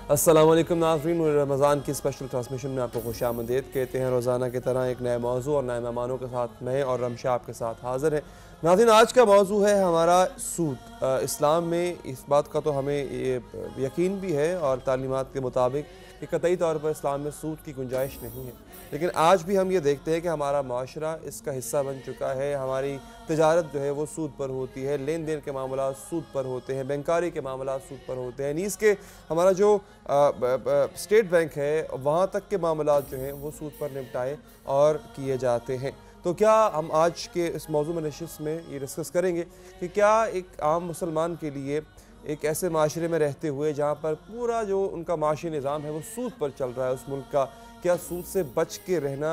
अस्सलाम वालेकुम नाज़रीन, रमज़ान की स्पेशल ट्रांसमिशन में आपको खुशामदीद कहते हैं। रोज़ाना की तरह एक नए मौजू और नए मेहमानों के साथ मैं और रमशा आपके साथ हाज़िर है। नाज़रीन, आज का मौजू है हमारा सूद। इस्लाम में इस बात का तो हमें यकीन भी है और तालीमात के मुताबिक कि कतई तौर पर इस्लाम में सूद की गुंजाइश नहीं है, लेकिन आज भी हम ये देखते हैं कि हमारा माशरा इसका हिस्सा बन चुका है। हमारी तिजारत जो है वो सूद पर होती है, लेन देन के मामला सूद पर होते हैं, बैंकारी के मामला सूद पर होते हैं, नीज़ के हमारा जो स्टेट बैंक है वहाँ तक के मामला जो हैं वो सूद पर निपटाए और किए जाते हैं। तो क्या हम आज के इस मौजू में नशिस्त में ये डिस्कस करेंगे कि क्या एक आम मुसलमान के लिए एक ऐसे माशरे में रहते हुए जहाँ पर पूरा जो उनका माशी निज़ाम है वो सूद पर चल रहा है उस मुल्क का, क्या सूद से बच के रहना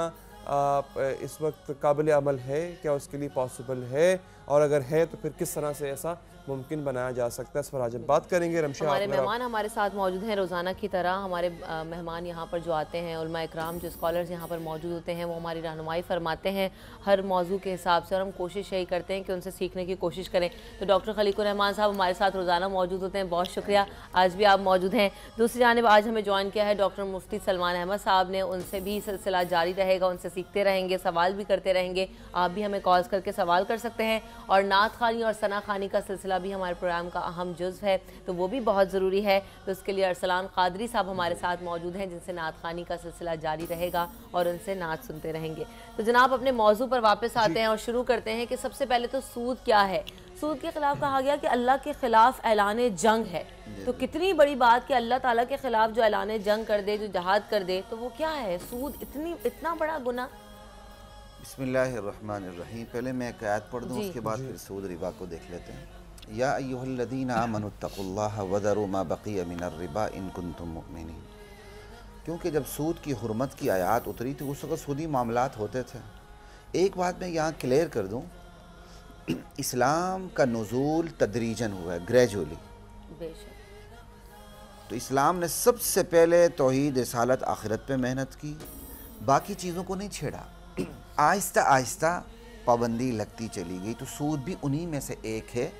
इस वक्त काबिल अमल है? क्या उसके लिए पॉसिबल है? और अगर है तो फिर किस तरह से ऐसा मुमकिन बनाया जा सकता है? इस पर आज हम बात करेंगे। रमशा, हमारे मेहमान हमारे साथ मौजूद हैं रोज़ाना की तरह। हमारे मेहमान यहाँ पर जो आते हैं, उलमा इकराम जो स्कॉलर्स यहाँ पर मौजूद होते हैं, वो हमारी रहनुमाई फरमाते हैं हर मौजू के हिसाब से, और हम कोशिश यही करते हैं कि उनसे सीखने की कोशिश करें। तो डॉक्टर खलीकुर रहमान साहब हमारे साथ रोज़ाना मौजूद होते हैं, बहुत शुक्रिया, आज भी आप मौजूद हैं। दूसरी जानिब आज हमें ज्वाइन किया है डॉक्टर मुफ्ती सलमान अहमद साहब ने, उनसे भी सिलसिला जारी रहेगा, उनसे सीखते रहेंगे, सवाल भी करते रहेंगे। आप भी हमें कॉल्स करके सवाल कर सकते हैं, और नात खानी और सना खानी का सिलसिला भी हमारे प्रोग्राम का अहम जुज़ है, तो वो भी बहुत ज़रूरी है। तो उसके लिए अरसलान कादरी साहब हमारे साथ मौजूद हैं, जिनसे नात खानी का सिलसिला जारी रहेगा और उनसे नात सुनते रहेंगे। तो जनाब, अपने मौजू पर वापस आते हैं और शुरू करते हैं कि सबसे पहले तो सूद क्या है। सूद के खिलाफ कहा गया कि अल्लाह के खिलाफ ऐलान जंग है। तो कितनी बड़ी बात कि अल्लाह ताला के खिलाफ जो ऐलान जंग कर दे, जो जहाद कर दे, तो वो क्या है सूद? इतना बड़ा गुनाह। बिस्मिल्लाहिर्रहमानिर्रहीम। पहले मैं एक आयत पढ़ दूँ, उसके बाद फिर सूद रिबा को देख लेते हैं। या अय्युहल्लज़ीना आमनुत्तक़ुल्लाह वज़रू मा बक़िया मिनर रिबा इन कुंतुम मुमिनीन। क्योंकि जब सूद की हुर्मत की आयत उतरी थी उस वक़्त सूदी मामलात होते थे। एक बात मैं यहाँ क्लियर कर दूँ, इस्लाम का नुज़ूल तदरीजन हुआ है, ग्रेजुअली। तो इस्लाम ने सबसे पहले तौहीद रिसालत आखिरत पे मेहनत की, बाकी चीज़ों को नहीं छेड़ा। आहिस्ता आहिस्ता पाबंदी लगती चली गई। तो सूद भी उन्हीं में से एक है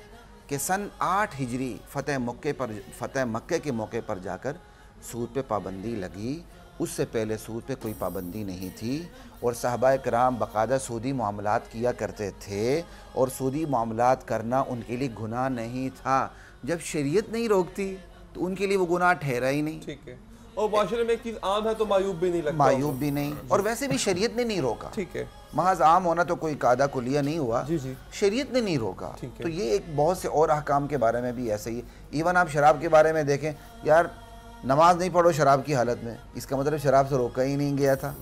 कि सन 8 हिजरी फ़तेह मक्के के मौके पर जाकर सूद पे पाबंदी लगी। उससे पहले सूद पे कोई पाबंदी नहीं थी, और सहाबाए किराम बाकायदा सूदी मामलात किया करते थे, और सूदी मामलात करना उनके लिए गुनाह नहीं था। जब शरीयत नहीं रोकती तो उनके लिए वो गुनाह ठहरा ही नहीं। ठीक है, और माशरे में एक चीज़ आम है तो मायूब भी नहीं लगता, मायूब भी नहीं, और वैसे भी शरीयत ने नहीं रोका। ठीक है, महज आम होना तो कोई कायदा कुलिया नहीं हुआ। जी जी, शरीयत ने नहीं रोका। तो ये एक बहुत से और अहकाम के बारे में भी ऐसे ही। इवन आप शराब के बारे में देखें, यार नमाज नहीं पढ़ो शराब की हालत में, इसका मतलब शराब से रोका ही नहीं गया था।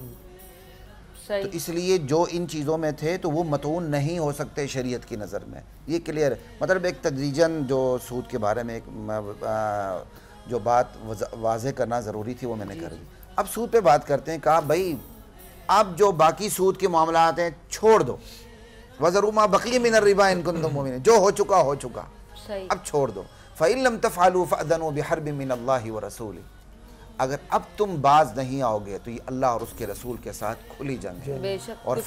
तो इसलिए जो इन चीज़ों में थे तो वो मतऊन नहीं हो सकते शरीयत की नज़र में, ये क्लियर। मतलब एक तदरीजन जो सूद के बारे में एक जो बात वाज़े करना ज़रूरी थी वो मैंने कर दी। अब सूद पे बात करते हैं। कहा भाई अब जो बाकी सूद के मामला आते हैं छोड़ दो, वज़रू मा बक़िया मिनर रिबा इन कुंतुम मुमिनीन, जो हो चुका हो चुका, अब छोड़ दो। फ़इन लम तफ़अलू फ़अज़नु बिहर्बिन मिनल्लाहि व रसूलिही। अगर अब तुम बाज नहीं आओगे तो ये अल्लाह और उसके रसूल के साथ खुली जंग है। और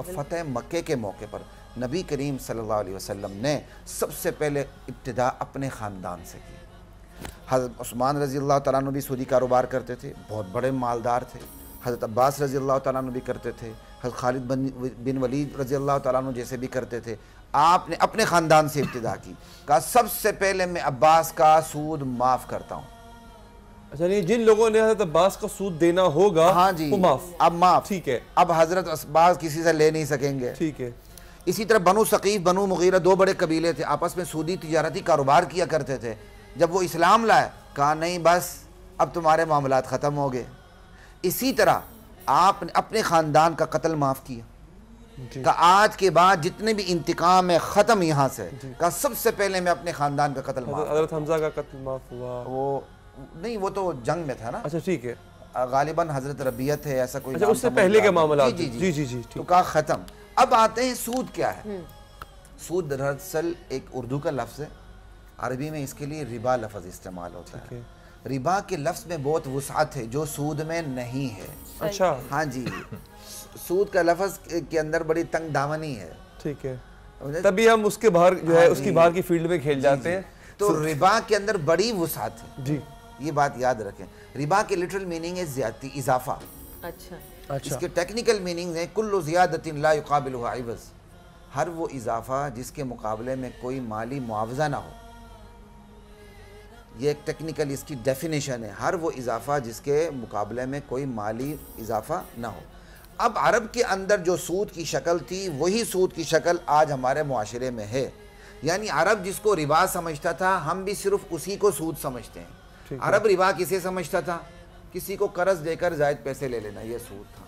फतेह मक्के के मौके पर नबी करीम सल्लल्लाहु अलैहि वसल्लम ने सबसे पहले इब्तिदा अपने ख़ानदान से की। हज़रत उस्मान रज़ी अल्लाह तआला अन्हु भी सूदी कारोबार करते थे, बहुत बड़े मालदार थे। हज़रत अब्बास रज़ी अल्लाह तआला अन्हु भी करते थे, हज़रत खालिद बिन वलीद रज़ी अल्लाह तआला अन्हु जैसे भी करते थे। आपने अपने ख़ानदान से इब्तिदा की। कहा सबसे पहले मैं अब्बास का सूद माफ़ करता हूँ। अच्छा, नहीं, जिन लोगों ने हज़रत अब्बास का सूद देना होगा, हाँ जी, वो माफ़, अब माफ़। ठीक है, अब हज़रत अब्बास किसी से ले नहीं सकेंगे। ठीक है। इसी तरह बनु सकीफ़ बनु मुगीरा दो बड़े कबीले थे, आपस में सूदी तिजारती कारोबार किया करते थे। जब वो इस्लाम लाए, कहा नहीं बस अब तुम्हारे मामलात ख़त्म हो गए। इसी तरह आपने अपने ख़ानदान का कत्ल माफ़ किया। का आज के बाद जितने भी इंतकाम है ख़त्म यहाँ से। का सबसे पहले मैं अपने ख़ानदान का कत्ल माफ़। हज़रत हमज़ा का कत्ल माफ़ हुआ? वो नहीं, वो तो जंग में था ना। अच्छा, ठीक है, गालिबन हज़रत रबिया थे, ऐसा कोई। अच्छा, उससे पहले के मामला। जी जी जी जी। तो कहा ख़त्म। अब आते हैं सूद क्या है। सूद दरअसल एक उर्दू का लफ्ज़ है, अरबी में इसके लिए रिबा लफ्ज़ इस्तेमाल होता है। रिबा के लफ्ज़ में बहुत वुसात है जो सूद में नहीं है। अच्छा, हाँ जी, सूद का लफ्ज़ के अंदर बड़ी तंग दामनी है। ठीक है, तभी हम उसके बाहर जो है उसकी बाहर की फील्ड में खेल जाते हैं। तो रिबा के अंदर बड़ी वुसात है जी। ये बात याद रखें। रिबा के लिटरल मीनिंग है ज़्यादती, इजाफा। अच्छा। इसके टेक्निकल मीनिंग है कुल्लु ज़ियादतिन ला युक़ाबिलुहा इवज़, हर वो इजाफा जिसके मुकाबले में कोई माली मुआवजा ना हो। ये एक टेक्निकल इसकी डेफिनेशन है, हर वो इजाफा जिसके मुकाबले में कोई माली इजाफा ना हो। अब अरब के अंदर जो सूद की शक्ल थी वही सूद की शक्ल आज हमारे मुआशरे में है। यानी अरब जिसको रिबा समझता था, हम भी सिर्फ उसी को सूद समझते हैं। अरब रिबा किसे समझता था? किसी को कर्ज देकर जायद पैसे ले लेना, ये सूद था।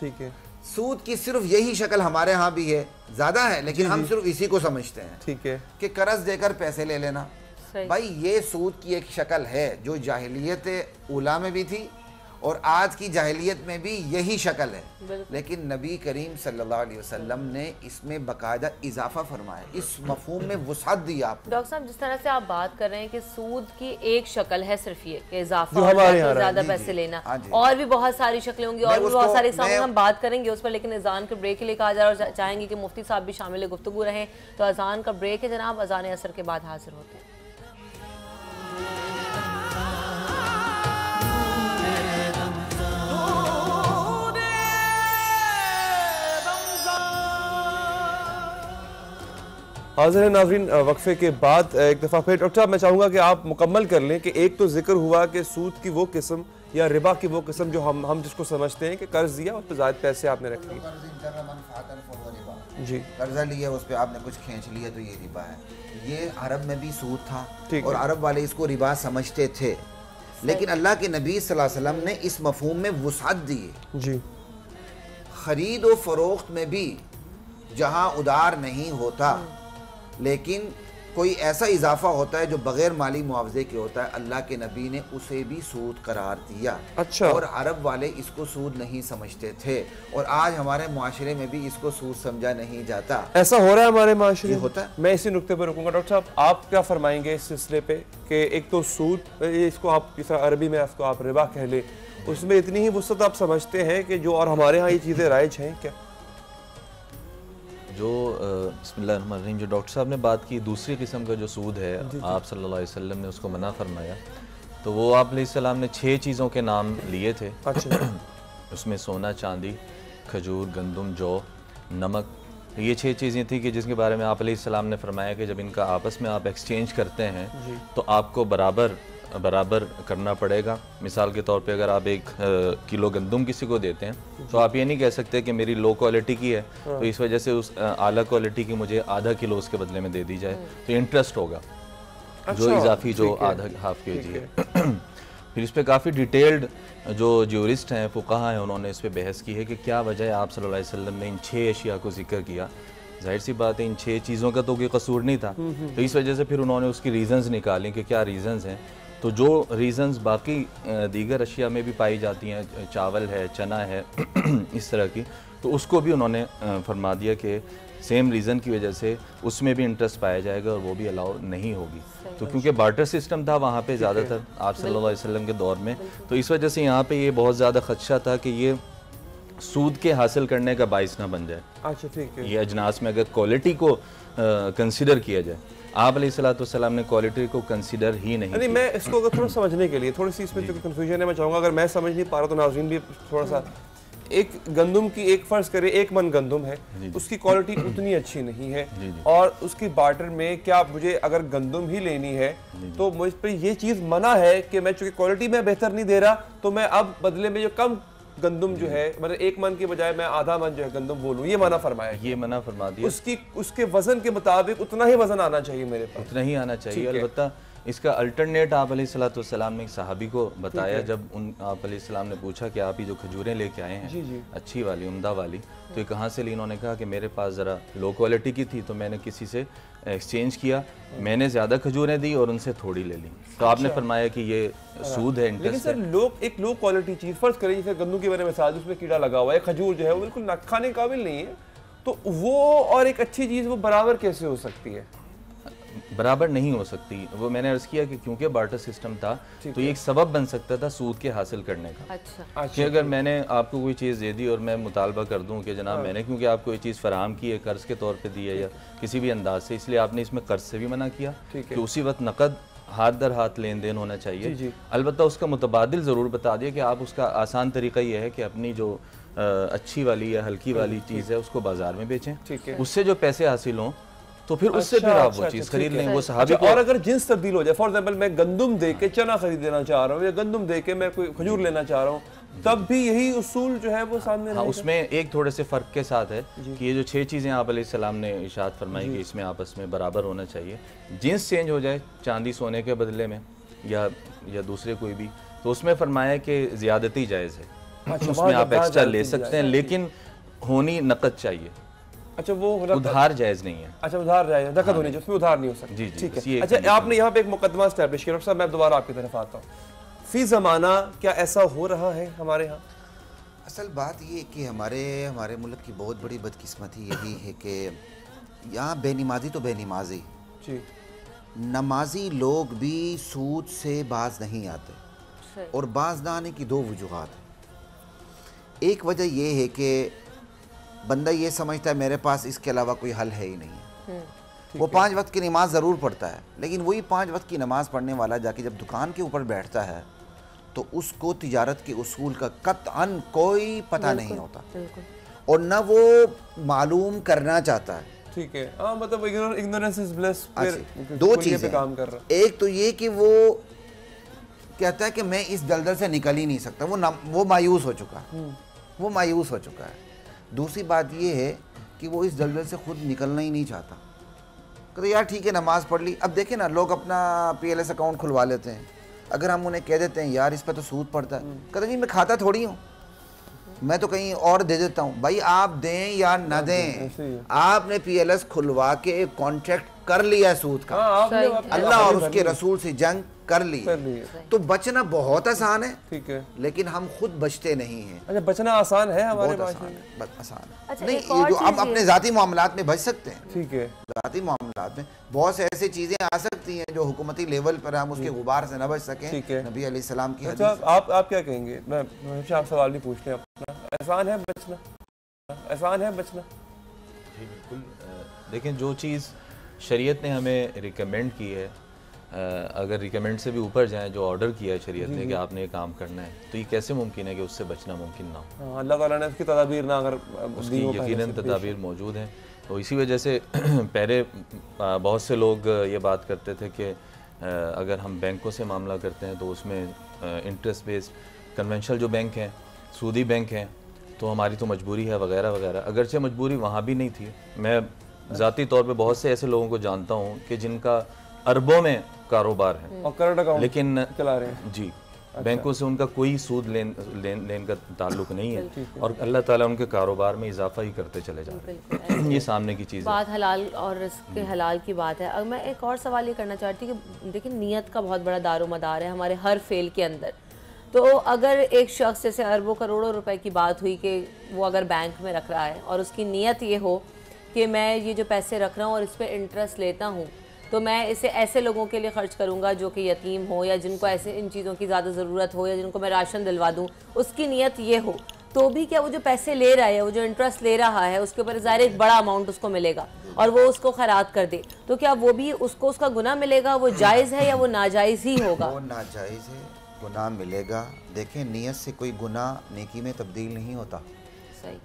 ठीक है। सूद की सिर्फ यही शक्ल हमारे यहाँ भी है, ज्यादा है लेकिन हम सिर्फ इसी को समझते हैं। ठीक है कि कर्ज देकर पैसे ले लेना। भाई ये सूद की एक शक्ल है जो जाहिलियत उला में भी थी और आज की जाहिलियत में भी यही शक्ल है, लेकिन नबी करीम सल्लल्लाहु अलैहि वसल्लम ने इसमें बाकायदा इजाफा फरमाया, इस मफहूम में वुसअत दी आपने। डॉक्टर साहब, जिस तरह से आप बात कर रहे हैं कि सूद की एक शक्ल है सिर्फ ये कि इजाफा और ज्यादा पैसे लेना, और भी बहुत सारी शक्लें होंगी और भी बहुत सारे सामने हम बात करेंगे उस पर, लेकिन अजान का ब्रेक के लिए कहा जा रहा है और चाहेंगे कि मुफ्ती साहब भी शामिल गुफ्तगू रहें। तो अजान का ब्रेक है जनाब, अजान असर के बाद हाजिर होते हैं। हाज़िर है नाज़रीन, वक्फे के बाद एक दफ़ा फिर डॉक्टर साहब मैं चाहूँगा कि आप मुकम्मल कर लें कि एक तो जिक्र हुआ कि सूद की वो किस्म या रिबा की वो किस्म जो हम जिसको समझते हैं कि कर्ज दिया उस पर ज़ायद पैसे आपने रख लिए, जी कर्जा लिया उस पर आपने कुछ खींच लिया तो ये रिबा है। ये अरब में भी सूद था और अरब वाले इसको रिबा समझते थे, लेकिन अल्लाह के नबी सल्लल्लाहु अलैहि वसल्लम ने इस मफहूम में वुसअत दी है। जी, खरीद और फरोख्त में भी जहाँ उधार नहीं होता लेकिन कोई ऐसा इजाफा होता है जो बगैर माली मुआवजे के होता है, अल्लाह के नबी ने उसे भी सूद करार दिया। अच्छा। और अरब वाले इसको सूद नहीं समझते थे और आज हमारे मुआशरे में भी इसको सूद समझा नहीं जाता। ऐसा हो रहा है हमारे माशरे होता है। मैं इसी नुक्ते पर रुकूंगा। डॉक्टर साहब आप क्या फरमाएंगे इस सिलसिले पे कि एक तो सूद, इसको आप इस अरबी में इसको आप रिबा कह ले, उसमें इतनी ही वुसअत आप समझते हैं कि जो, और हमारे यहाँ ये चीज़ें राइज हैं क्या? जो बिस्मिल्लाहिर्रहमानिर्रहीम, जो डॉक्टर साहब ने बात की दूसरी किस्म का जो सूद है, आप सल्लल्लाहु अलैहि वसल्लम ने उसको मना फरमाया, तो वो आप अलैहिस्सलाम ने 6 चीज़ों के नाम लिए थे। अच्छा। उसमें सोना, चांदी, खजूर, गंदम, जौ, नमक, ये 6 चीज़ें थी कि जिसके बारे में आप अलैहिस्सलाम ने फरमाया कि जब इनका आपस में आप एक्सचेंज करते हैं तो आपको बराबर करना पड़ेगा। मिसाल के तौर पे अगर आप 1 किलो गंदम किसी को देते हैं तो आप ये नहीं कह सकते कि मेरी लो क्वालिटी की है तो इस वजह से उस आला क्वालिटी की मुझे आधा किलो उसके बदले में दे दी जाए, तो इंटरेस्ट होगा। जो इजाफी जो आधा हाफ केजी है। फिर इस पर काफ़ी डिटेल्ड जो ज्यूरिस्ट हैं, फुक़हा हैं, उन्होंने इस पर बहस की है कि क्या वजह है आप सल्लल्लाहु अलैहि वसल्लम ने इन 6 अशिया को जिक्र किया। जाहिर सी बात है इन 6 चीज़ों का तो कोई कसूर नहीं था, तो इस वजह से फिर उन्होंने उसकी रीज़न्स निकाली कि क्या रीज़न्स हैं। तो जो रीज़न्स बाकी दीगर अशिया में भी पाई जाती हैं, चावल है, चना है, इस तरह की, तो उसको भी उन्होंने फरमा दिया कि सेम रीज़न की वजह से उसमें भी इंटरेस्ट पाया जाएगा और वो भी अलाउ नहीं होगी। तो क्योंकि बार्टर सिस्टम था वहाँ पे ज़्यादातर आप सल्लल्लाहु अलैहि वसल्लम के दौर में, तो इस वजह से यहाँ पे ये बहुत ज़्यादा खदशा था कि ये सूद के हासिल करने का बाइस ना बन जाए। अच्छा, ठीक है। ये अजनास में अगर क्वालिटी को कंसिडर किया जाए, आप अलैहिस्सलाम ने क्वालिटी को कंसिडर ही नहीं किया। मैं इसको अगर थोड़ा समझने के लिए, थोड़ी सी इसमें जो कन्फ्यूजन है, मैं चाहूँगा अगर मैं समझ नहीं पा रहा तो नाज़रीन भी थोड़ा सा, एक गंदम की एक फ़र्ज़ करें 1 मन गंदम है, उसकी क्वालिटी उतनी अच्छी नहीं है और उसकी बार्टर में क्या मुझे अगर गंदम ही लेनी है तो मुझ पर ये चीज़ मना है कि मैं चूँकि क्वालिटी में बेहतर नहीं दे रहा तो मैं अब बदले में जो कम गंदम जो है, मतलब 1 मन के बजाय मैं आधा मन जो है गंदम बोलूँ, ये मना फरमाया। ये मना फरमा दिया। उसके वजन के मुताबिक उतना ही वजन आना चाहिए मेरे पास, उतना ही आना चाहिए। अलबत्ता इसका अल्टरनेट आप अलैहिस्सलाम ने एक सहाबी को बताया, जब आप अलैहिस्सलाम ने पूछा कि आप ये जो खजूरें लेके आए हैं अच्छी वाली, उम्दा वाली, तो ये कहाँ से ली? इन्होंने कहा कि मेरे पास ज़रा लो क्वालिटी की थी तो मैंने किसी से एक्सचेंज किया, मैंने ज़्यादा खजूरें दी और उनसे थोड़ी ले ली। तो आपने फरमाया कि ये सूद है, इंटरेस्ट है। लोग एक लो क्वालिटी चीज़ फ़र्ज़ करें, जैसे गन्नू की मैंने मिसाल, उसमें कीड़ा लगा हुआ है, खजूर जो है वो बिल्कुल खाने काबिल नहीं है, तो वो और एक अच्छी चीज़ वो बराबर कैसे हो सकती है? बराबर नहीं हो सकती। वो मैंने अर्ज़ किया कि क्योंकि बार्टर सिस्टम था तो ये एक सबब बन सकता था सूद के हासिल करने का। अच्छा। कि अगर मैंने आपको कोई चीज़ दे दी और मैं मुतालबा कर दूं कि जनाब मैंने क्योंकि आपको ये चीज़ फराहम की है, कर्ज के तौर पे दी है या किसी भी अंदाज से, इसलिए आपने इसमें कर्ज से भी मना किया कि उसी वक्त नकद हाथ दर हाथ लेन देन होना चाहिए। जी। अलबत्ता उसका मुतबादिल ज़रूर बता दिए कि आप उसका आसान तरीका ये है कि अपनी जो अच्छी वाली या हल्की वाली चीज़ है उसको बाज़ार में बेचें, ठीक है। उससे जो पैसे हासिल हों तो फिर उससे फिर आप वो चीज़ खरीद लें। वो सहाबी और अगर जिन्स तब्दील हो जाए, फॉर एग्जाम्पल मैं गंदम दे के चना खरीदना चाह रहा हूँ या गंदम दे के मैं कोई खजूर लेना चाह रहा हूँ, तब भी यही उसूल जो है वो सामने हाँ, उसमें एक थोड़े से फ़र्क के साथ है कि ये जो 6 चीज़ें आप अलैहिस्सलाम ने इरशाद फरमाई कि इसमें आपस में बराबर होना चाहिए। जिन्स चेंज हो जाए चांदी सोने के बदले में या दूसरे कोई भी, तो उसमें फरमाया कि ज़्यादती जायज़ है, उसमें आप एक्स्ट्रा ले सकते हैं, लेकिन होनी नकद चाहिए। अच्छा, वो उधार जायज़ नहीं है। अच्छा, उधार जायज़ है, नकद होनी चाहिए, उसमें उधार नहीं हो सकता। जी, ठीक है। ये अच्छा, आपने यहाँ पे एक मुकदमा एस्टैब्लिश किया। डॉक्टर साहब, मैं दोबारा आपकी तरफ आता हूँ। फी ज़माना क्या ऐसा हो रहा है हमारे यहाँ? असल बात ये कि हमारे मुल्क की बहुत बड़ी बदकिस्मती यही है कि यहाँ बेनमाजी तो बेनमाजी जी, नमाजी लोग भी सूद से बाज नहीं आते, और बाज ना आने की 2 वजूहात हैं। एक वजह यह है कि बंदा ये समझता है मेरे पास इसके अलावा कोई हल है ही नहीं है। वो 5 वक्त की नमाज ज़रूर पढ़ता है, लेकिन वही 5 वक्त की नमाज पढ़ने वाला जाके जब दुकान के ऊपर बैठता है तो उसको तिजारत के उसूल का कतअन कोई पता नहीं होता, और न वो मालूम करना चाहता है। ठीक है। हाँ, मतलब इग्नोरेंस इज ब्लिस। 2 चीज़ें काम कर रहा। एक तो ये कि वो कहता है कि मैं इस दलदल से निकल ही नहीं सकता, वो मायूस हो चुका है, वो मायूस हो चुका है। दूसरी बात ये है कि वो इस दलदल से खुद निकलना ही नहीं चाहता। कहते यार ठीक है, नमाज पढ़ ली। अब देखें ना, लोग अपना PLS अकाउंट खुलवा लेते हैं, अगर हम उन्हें कह देते हैं यार इस पर तो सूद पड़ता है, कहते जी मैं खाता थोड़ी हूँ, मैं तो कहीं और दे देता हूँ। भाई आप दें या ना दें, आपने PLS खुलवा के एक कॉन्ट्रैक्ट कर लिया है सूद का, अल्लाह और उसके रसूल से जंग कर ली, तो बचना बहुत आसान है। ठीक है, लेकिन हम खुद बचते नहीं हैं। अच्छा, बचना आसान है हमारे पास? आसान है नहीं, ये जो आप अपने जाती मामलात में बच सकते हैं। ठीक है, जाती मामलात में बहुत से ऐसी चीजें आ सकती हैं जो हुकूमती लेवल पर हम उसके गुबार से न बच सकें। ठीक है, नबी अलैहिस्सलाम की अच्छा, आप क्या कहेंगे? मैं हमेशा आप सवाल नहीं पूछते अपना, आसान है बचना? आसान है बचना? जी बिल्कुल। लेकिन जो चीज़ शरीयत ने हमें रिकमेंड की है, अगर रिकमेंड से भी ऊपर जाएं, जो ऑर्डर किया है शरीयत ने कि आपने ये काम करना है, तो ये कैसे मुमकिन है कि उससे बचना मुमकिन ना हो? अल्लाह ताला ने उसकी तदाबीर ना अगर उसकी यकीनन तदाबीर मौजूद हैं। तो इसी वजह से पहले बहुत से लोग ये बात करते थे कि अगर हम बैंकों से मामला करते हैं तो उसमें इंटरेस्ट बेस्ड कन्वेंशनल जो बैंक हैं, सूदी बैंक हैं, तो हमारी तो मजबूरी है वगैरह वगैरह। अगरचे मजबूरी वहाँ भी नहीं थी। मैं ज़ाती तौर पे बहुत से ऐसे लोगों को जानता हूँ कि जिनका अरबों में कारोबार है और करंट अकाउंट लेकिन चला रहे हैं। जी, बैंकों से उनका कोई सूद लेन का ताल्लुक नहीं है, और अल्लाह ताला उनके कारोबार में इजाफा ही करते चले जा रहे हैं। ये सामने की चीज़ बात हलाल और रिस्क के हलाल की बात है। अब मैं एक और सवाल ये करना चाहती हूँ कि देखिए, नियत का बहुत बड़ा दारोमदार है हमारे हर फेल के अंदर। तो अगर एक शख्स जैसे अरबों करोड़ों रुपए की बात हुई कि वो अगर बैंक में रख रहा है और उसकी नीयत ये हो कि मैं ये जो पैसे रख रहा हूँ और इस पर इंटरेस्ट लेता हूँ, तो मैं इसे ऐसे लोगों के लिए ख़र्च करूँगा जो कि यतीम हो या जिनको ऐसे इन चीज़ों की ज़्यादा ज़रूरत हो या जिनको मैं राशन दिलवा दूँ, उसकी नीयत ये हो, तो भी क्या वो जो पैसे ले रहा है, वो जो इंटरेस्ट ले रहा है, उसके ऊपर ज़ाहिर एक बड़ा अमाउंट उसको मिलेगा और वो उसको खराब कर दे, तो क्या वो भी उसको उसका गुनाह मिलेगा? वो जायज़ है या वो नाजायज़ ही होगा? वो नाजायज़ है, गुनाह मिलेगा। देखें, नीयत से कोई गुनाह नेकी में तब्दील नहीं होता। सही।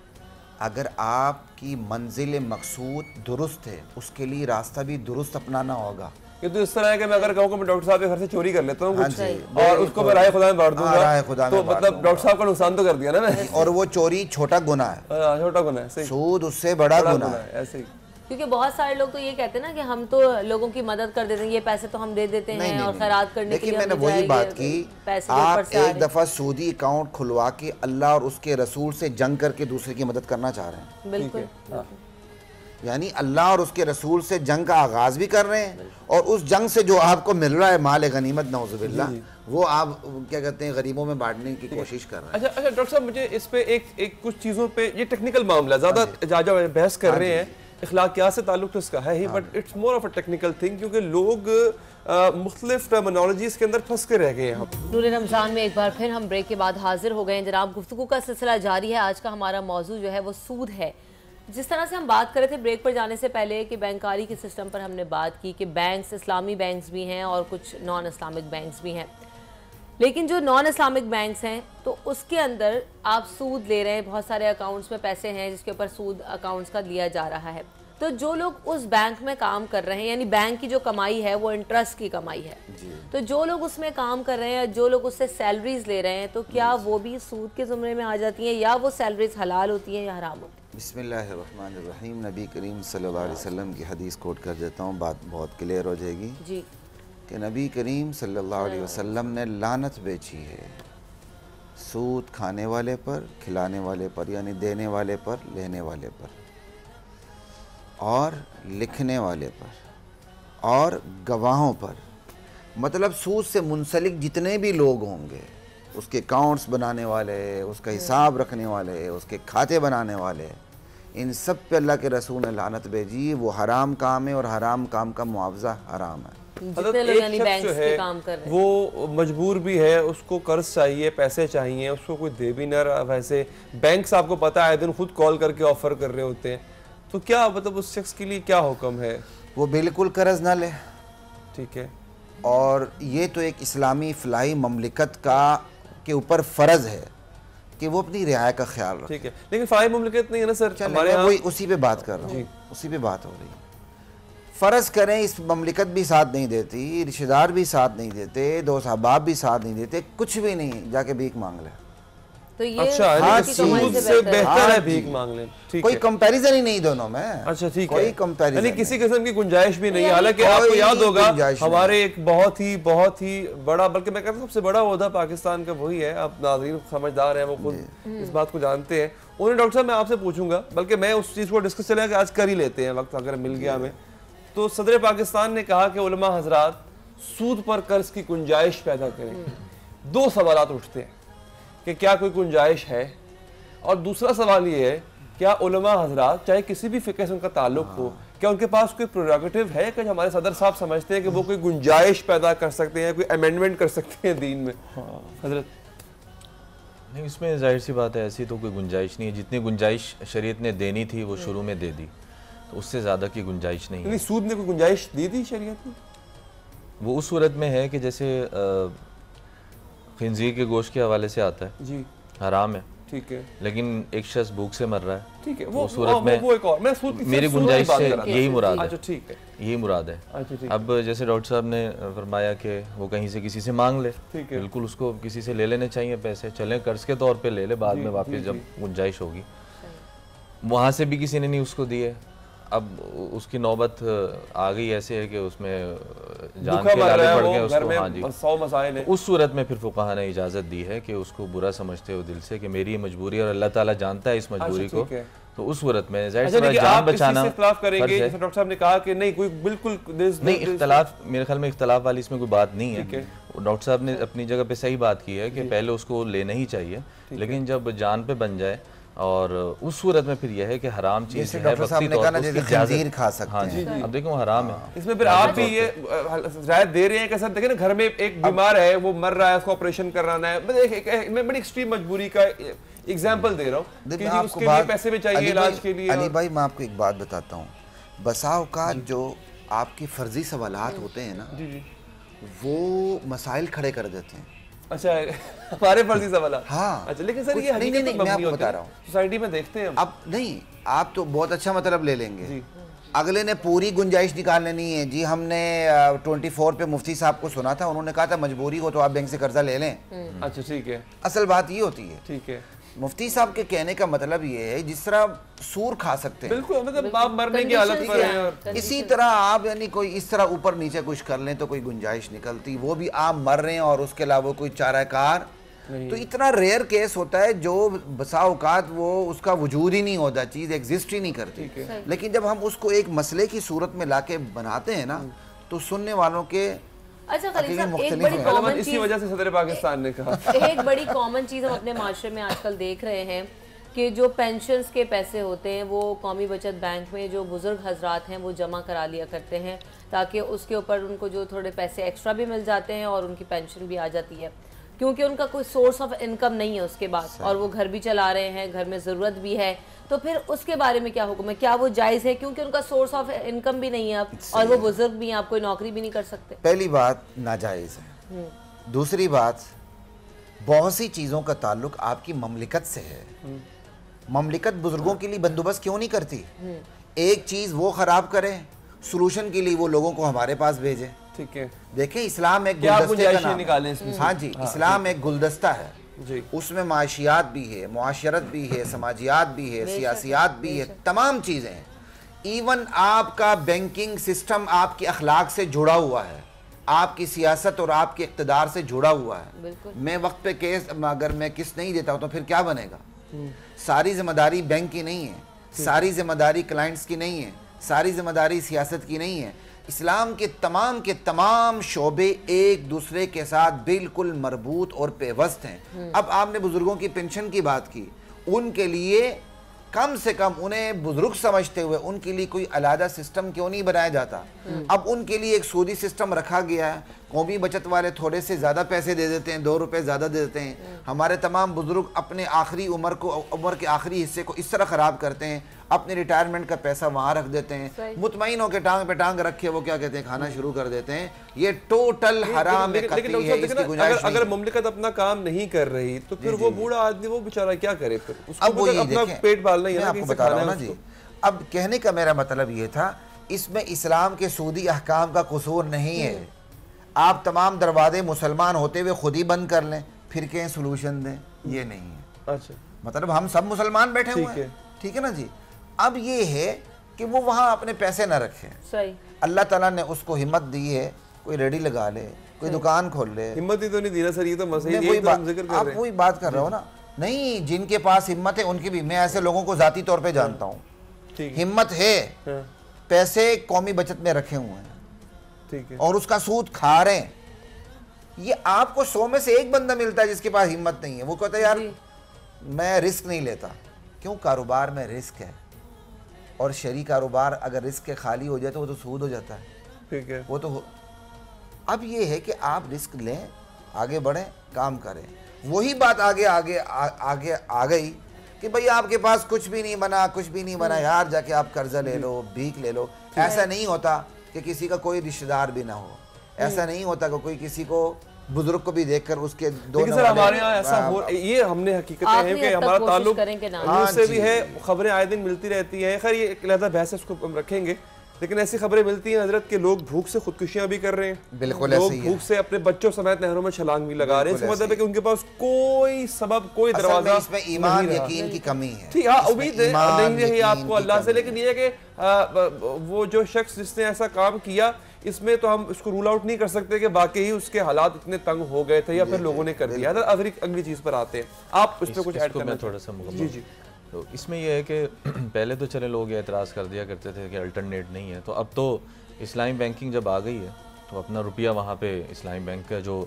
अगर आपकी मंजिल मकसूद दुरुस्त है, उसके लिए रास्ता भी दुरुस्त अपनाना होगा। ये तो इस तरह है कि मैं अगर कहूँ कि मैं डॉक्टर साहब के घर से चोरी कर लेता हूँ कुछ और उसको मैं राय खुदा में बांट दूंगा, तो मतलब डॉक्टर साहब का नुकसान तो कर दिया ना मैं। और वो चोरी छोटा गुनाह है, छोटा गुनाह है, सूद उससे बड़ा गुनाह है। ऐसे ही, क्योंकि बहुत सारे लोग तो ये कहते हैं ना कि हम तो लोगों की मदद कर देते हैं, ये पैसे तो हम दे देते हैं और खैरात करने के लिए। मैंने वही बात की, आप एक दफा सूदी अकाउंट खुलवा के अल्लाह और उसके रसूल से जंग करके दूसरे की मदद करना चाह रहे हैं। बिल्कुल, यानी अल्लाह और उसके रसूल से जंग का आगाज भी कर रहे हैं, और उस जंग से जो आपको मिल रहा है माल गनीमत नौजुबिल्लाह, वो आप क्या कहते हैं गरीबों में बांटने की कोशिश कर रहे हैं। अच्छा डॉक्टर साहब, मुझे इस पे एक कुछ चीज़ों पे, ये टेक्निकल मामला ज़्यादा इजाज़त बहस कर रहे हैं, इखलाकियात से ताल्लुक तो इसका है ही, but it's more of a technical thing, क्योंकि लोग मुख्तलिफ टर्मिनोलॉजीज़ के अंदर फंस के रह गए हैं। नूरे रमज़ान में एक बार फिर हम ब्रेक के बाद हाजिर हो गए हैं जनाब। गुफ्तगू का सिलसिला जारी है। आज का हमारा मौजू जो है वो सूद है। जिस तरह से हम बात कर रहे थे ब्रेक पर जाने से पहले कि बैंकारी के सिस्टम पर हमने बात की कि बैंक्स, इस्लामी बैंक्स भी हैं और कुछ नॉन इस्लामिक बैंक्स भी हैं, लेकिन जो नॉन इस्लामिक बैंक्स हैं तो उसके अंदर आप सूद ले रहे हैं, बहुत सारे अकाउंट्स में पैसे हैं जिसके ऊपर सूद अकाउंट्स का लिया जा रहा है। तो जो लोग उस बैंक में काम कर रहे हैं, यानी बैंक की जो कमाई है वो इंटरेस्ट की कमाई है, तो जो लोग उसमें काम कर रहे हैं, जो लोग उससे सैलरीज ले रहे हैं, तो क्या वो भी सूद के ज़ुमरे में आ जाती हैं या वो सैलरीज हलाल होती हैं या हराम होती हैं? बिस्मिल्लाहिर्रहमानिर्रहीम। नबी करीम सल्लल्लाहु अलैहि वसल्लम की हदीस कोट कर देता हूँ, बात बहुत क्लियर हो जाएगी जी कि नबी करीम सल्लल्लाहु अलैहि वसल्लम ने लानत बेची है सूद खाने वाले पर, खिलाने वाले पर, यानी देने वाले पर, लेने वाले पर, और लिखने वाले पर, और गवाहों पर। मतलब सूद से मुंसलिक जितने भी लोग होंगे, उसके अकाउंट्स बनाने वाले, उसका हिसाब रखने वाले, उसके खाते बनाने वाले, इन सब पे अल्लाह के रसूल ने लानत भेजी। वो हराम काम है और हराम काम का मुआवजा हराम है। जितने लोग यानी बैंक्स के काम कर रहे हैं वो मजबूर भी है, उसको कर्ज चाहिए, पैसे चाहिए, उसको कोई दे भी ना रहा। वैसे बैंक्स आपको पता है दिन खुद कॉल करके ऑफर कर रहे होते हैं, तो क्या मतलब उस शख्स के लिए क्या हुक्म है? वो बिल्कुल कर्ज ना ले, ठीक है। और ये तो एक इस्लामी फलाही ममलिकत का के ऊपर फ़र्ज़ है कि वो अपनी रियाया का ख्याल रखे। ठीक है, लेकिन फलाही ममलिकत नहीं है ना सर हमारे यहाँ। वही उसी पे बात कर रहा हूँ, उसी पे बात हो रही है। फ़र्ज़ करें इस ममलिकत भी साथ नहीं देती, रिश्तेदार भी साथ नहीं देते, दोस्त अहबाब भी साथ नहीं देते, कुछ भी नहीं, जाके भीख मांग ले। तो ये अच्छा, सूद से बेहतर है भीख मांग ले। कोई कंपैरिजन ही नहीं दोनों में। अच्छा ठीक है, कोई कंपैरिजन यानी किसी किस्म की गुंजाइश भी नहीं है। हालांकि आपको याद होगा हमारे एक बहुत ही बड़ा, बल्कि मैं कहता हूँ सबसे बड़ा ओहदा पाकिस्तान का वही है, आप नाज़रीन समझदार हैं, वो खुद इस बात को जानते हैं। उन्हें डॉक्टर साहब मैं आपसे पूछूंगा, बल्कि मैं उस चीज़ को डिस्कस चलेगा कि आज कर ही लेते हैं वक्त अगर मिल गया हमें। तो सदर पाकिस्तान ने कहा कि उलमा हजरात सूद पर कर्ज की गुंजाइश पैदा करें। दो सवालात उठते हैं कि क्या कोई गुंजाइश है, और दूसरा सवाल ये है क्या उलमा हजरात चाहे किसी भी फिक्र से उनका ताल्लुक हो, क्या उनके पास कोई प्रोरोगेटिव है कि हमारे सदर साहब समझते हैं कि वो कोई गुंजाइश पैदा कर सकते हैं, कोई अमेंडमेंट कर सकते हैं दीन में? हजरत नहीं, इसमें जाहिर सी बात है ऐसी तो कोई गुंजाइश नहीं है। जितनी गुंजाइश शरीयत ने देनी थी वो शुरू में दे दी, तो उससे ज़्यादा की गुंजाइश नहीं है। सूद ने कोई गुंजाइश दी थी शरीयत में? वो उस सूरत में है कि जैसे खिंजीर के गोश्त के हवाले से आता है जी, हराम है, ठीक है, लेकिन एक शख्स भूख से मर रहा है, ठीक है, वो सूरत में वो एक और मैं मेरी गुंजाइश से यही मुराद है। ठीक है, यही मुराद है। अब जैसे डॉक्टर साहब ने फरमाया कि वो कहीं से किसी से मांग ले, बिल्कुल उसको किसी से ले लेने चाहिए पैसे, चले कर्ज के तौर पे ले ले, बाद में वापस जब गुंजाइश होगी। वहाँ से भी किसी ने नहीं उसको दिए, अब उसकी नौबत आ गई ऐसे है कि उसमें जान के लाले पड़ गए उसको। हाँ जी, 100 मसाइल है। उस सूरत में फिर फुक़हा ने इजाज़त दी है कि उसको बुरा समझते हो दिल से कि मेरी ये मजबूरी और अल्लाह ताला जानता है इस मजबूरी को, तो उस सूरत में जाहिर सी जान बचाना। इख्तिलाफ करेंगे, जैसे डॉक्टर साहब ने कहा कि नहीं कोई बिल्कुल नहीं, इख्तिलाफ मेरे ख्याल में इख्तिलाफ वाली इसमें कोई बात नहीं है। डॉक्टर साहब ने अपनी जगह पे सही बात की है कि पहले उसको लेना ही चाहिए, लेकिन जब जान पे बन जाए और उस सूरत में फिर यह है कि हराम चीज है, वक्ती तौर पर उसकी इजाजत खा सकते हैं। अब देखो हराम है, इसमें फिर आप भी ये राय दे रहे हैं कि सर देखिए ना घर में एक बीमार है, वो मर रहा है, उसको ऑपरेशन कराना है, मैं बड़ी एक्सट्रीम मजबूरी का एग्जांपल दे रहा हूँ कि उसके लिए पैसे भी चाहिए इलाज के लिए। अली भाई मैं आपको एक बात बताता हूँ, बसा औकात जो आपके फर्जी सवालात होते हैं ना वो मसाइल खड़े कर देते हैं। अच्छा हमारे फर्जी सवाल। हाँ अच्छा, लेकिन सर ये नहीं, मैं आपको बता रहा हूँ सोसाइटी में देखते हैं अब नहीं, आप तो बहुत अच्छा मतलब ले लेंगे, अगले ने पूरी गुंजाइश निकाल लेनी है जी। हमने 24 पे मुफ्ती साहब को सुना था, उन्होंने कहा था मजबूरी हो तो आप बैंक से कर्जा ले लें। अच्छा ठीक है, असल बात ये होती है। ठीक है, मुफ्ती साहब के कहने का मतलब ये है जिस तरह सूर खा सकते हैं, बिल्कुल मतलब आप मरने की हालत पर हैं, और इसी तरह आप यानी कोई इस तरह ऊपर नीचे कुछ कर लें तो कोई गुंजाइश निकलती, वो भी आप मर रहे हैं और उसके अलावा कोई चाराकार। तो इतना रेयर केस होता है जो बसा औकात वो उसका वजूद ही नहीं होता, चीज़ एग्जिस्ट ही नहीं करती। लेकिन जब हम उसको एक मसले की सूरत में लाके बनाते हैं ना तो सुनने वालों के अच्छा खलील साहब, एक बड़ी कॉमन चीज, इसी वजह से सदर पाकिस्तान ने कहा, एक बड़ी कॉमन चीज़ हम अपने माशरे में आजकल देख रहे हैं कि जो पेंशन्स के पैसे होते हैं वो कौमी बचत बैंक में जो बुजुर्ग हजरात हैं वो जमा करा लिया करते हैं ताकि उसके ऊपर उनको जो थोड़े पैसे एक्स्ट्रा भी मिल जाते हैं और उनकी पेंशन भी आ जाती है। क्योंकि उनका कोई सोर्स ऑफ इनकम नहीं है उसके बाद, और वो घर भी चला रहे हैं, घर में ज़रूरत भी है, तो फिर उसके बारे में क्या हुक्म है? क्या वो जायज़ है क्योंकि उनका सोर्स ऑफ इनकम भी नहीं है अब, और वो बुजुर्ग भी हैं, आप कोई नौकरी भी नहीं कर सकते? पहली बात नाजायज़ है। दूसरी बात, बहुत सी चीज़ों का ताल्लुक आपकी ममलिकत से है। ममलिकत बुजुर्गों के लिए बंदोबस्त क्यों नहीं करती? एक चीज़ वो ख़राब करे, सोल्यूशन के लिए वो लोगों को हमारे पास भेजे। ठीक है, देखें इस्लाम एक गुलदस्ते का नाम है। हाँ जी, इस्लाम एक गुलदस्ता है जी। उसमें माशियात भी है, मुआशरत भी है, समाजियात भी है, सियासियात भी है, तमाम चीज़ें हैं। इवन आपका बैंकिंग सिस्टम आपके अखलाक से जुड़ा हुआ है, आपकी सियासत और आपके इक़्तिदार से जुड़ा हुआ है। मैं वक्त पे केस अगर मैं किस्त नहीं देता हूँ तो फिर क्या बनेगा? सारी जिम्मेदारी बैंक की नहीं है, सारी जिम्मेदारी क्लाइंट्स की नहीं है, सारी जिम्मेदारी सियासत की नहीं है। इस्लाम के तमाम शोबे एक दूसरे के साथ बिल्कुल मरबूत और पेवस्त हैं। अब आपने बुजुर्गों की पेंशन की बात की, उनके लिए कम से कम उन्हें बुजुर्ग समझते हुए उनके लिए कोई अलग सिस्टम क्यों नहीं बनाया जाता? अब उनके लिए एक सूदी सिस्टम रखा गया है। कौमी बचत वाले थोड़े से ज़्यादा पैसे दे देते हैं, 2 रुपए ज़्यादा दे देते हैं। हमारे तमाम बुजुर्ग अपने आखिरी उम्र के आखिरी हिस्से को इस तरह ख़राब करते हैं, अपने रिटायरमेंट का पैसा वहाँ रख देते हैं, मुतमईन होकर टांग पे टांग रखे वो क्या कहते हैं खाना शुरू कर देते हैं। ये टोटल हराम है, इसकी गुंजाइश नहीं। अगर मुमलिकत अपना काम नहीं कर रही तो फिर वो बूढ़ा आदमी वो बेचारा क्या करे? फिर अब वो अपना पेट पालना ही है, आपको बता रहा हूँ ना जी। अब कहने का मेरा मतलब ये था, इसमें इस्लाम के सूदी अहकाम का कसूर नहीं है। आप तमाम दरवाजे मुसलमान होते हुए खुद ही बंद कर लें, फिर कहें सोल्यूशन दें, ये नहीं है। अच्छा, मतलब हम सब मुसलमान बैठे हुए हैं, ठीक है ना जी। अब ये है कि वो वहाँ अपने पैसे न रखें। सही, अल्लाह ताला ने उसको हिम्मत दी है, कोई रेडी लगा ले, कोई दुकान खोल ले। हिम्मत ही तो नहीं दी ना सर, ये तो मसला है। आप वही बात कर रहे हो ना। नहीं, जिनके पास हिम्मत है उनकी भी, मैं ऐसे लोगों को जाती तौर पे जानता हूँ, हिम्मत है, पैसे कौमी बचत में रखे हुए हैं, ठीक है, और उसका सूद खा रहे हैं। ये आपको 100 में से एक बंदा मिलता है जिसके पास हिम्मत नहीं है, वो कहता है यार मैं रिस्क नहीं लेता। क्यों? कारोबार में रिस्क है, और शरी कारोबार अगर रिस्क के खाली हो जाए तो वो तो सूद हो जाता है, ठीक है, वो तो अब ये है कि आप रिस्क लें, आगे बढ़ें, काम करें। वही बात आगे आ गई कि भाई आपके पास कुछ भी नहीं बना, यार जाके आप कर्जा ले लो, भीख ले लो। ऐसा नहीं होता कि किसी का कोई रिश्तेदार भी ना हो, ऐसा नहीं होता कि कोई किसी को बुजुर्ग को भी देखकर उसके दो सर हमारे यहाँ ऐसा हो, ये हमने हकीकत है कि हमारा ताल्लुक से भी है, खबरें आए दिन मिलती रहती है। खैर ये अलग बहस है, उसको हम रखेंगे, लेकिन ऐसी खबरें मिलती हैं हजरत के लोग भूख से खुदकुशियां भी कर रहे हैं, बिल्कुल लोग भूख से अपने बच्चों समेत नहरों में छलांग भी लगा रहे हैं। इसका मतलब है कि उनके पास कोई सबब, कोई दरवाजा, इसमें ईमान यकीन की कमी है। ठीक, हाँ, उम्मीद नहीं है आपको अल्लाह से, लेकिन ये है कि वो जो शख्स जिसने ऐसा काम किया, इसमें तो हम इसको रूल आउट नहीं कर सकते कि वाकई उसके हालात इतने तंग हो गए थे या फिर लोगों ने कर दिया। अगली चीज पर आते हैं, आप इस पे कुछ ऐड करना? थोड़ा सा जी। तो इसमें यह है कि पहले तो चले लोग एतराज़ कर दिया करते थे कि अल्टरनेट नहीं है, तो अब तो इस्लामी बैंकिंग जब आ गई है तो अपना रुपया वहाँ पे इस्लामी बैंक का जो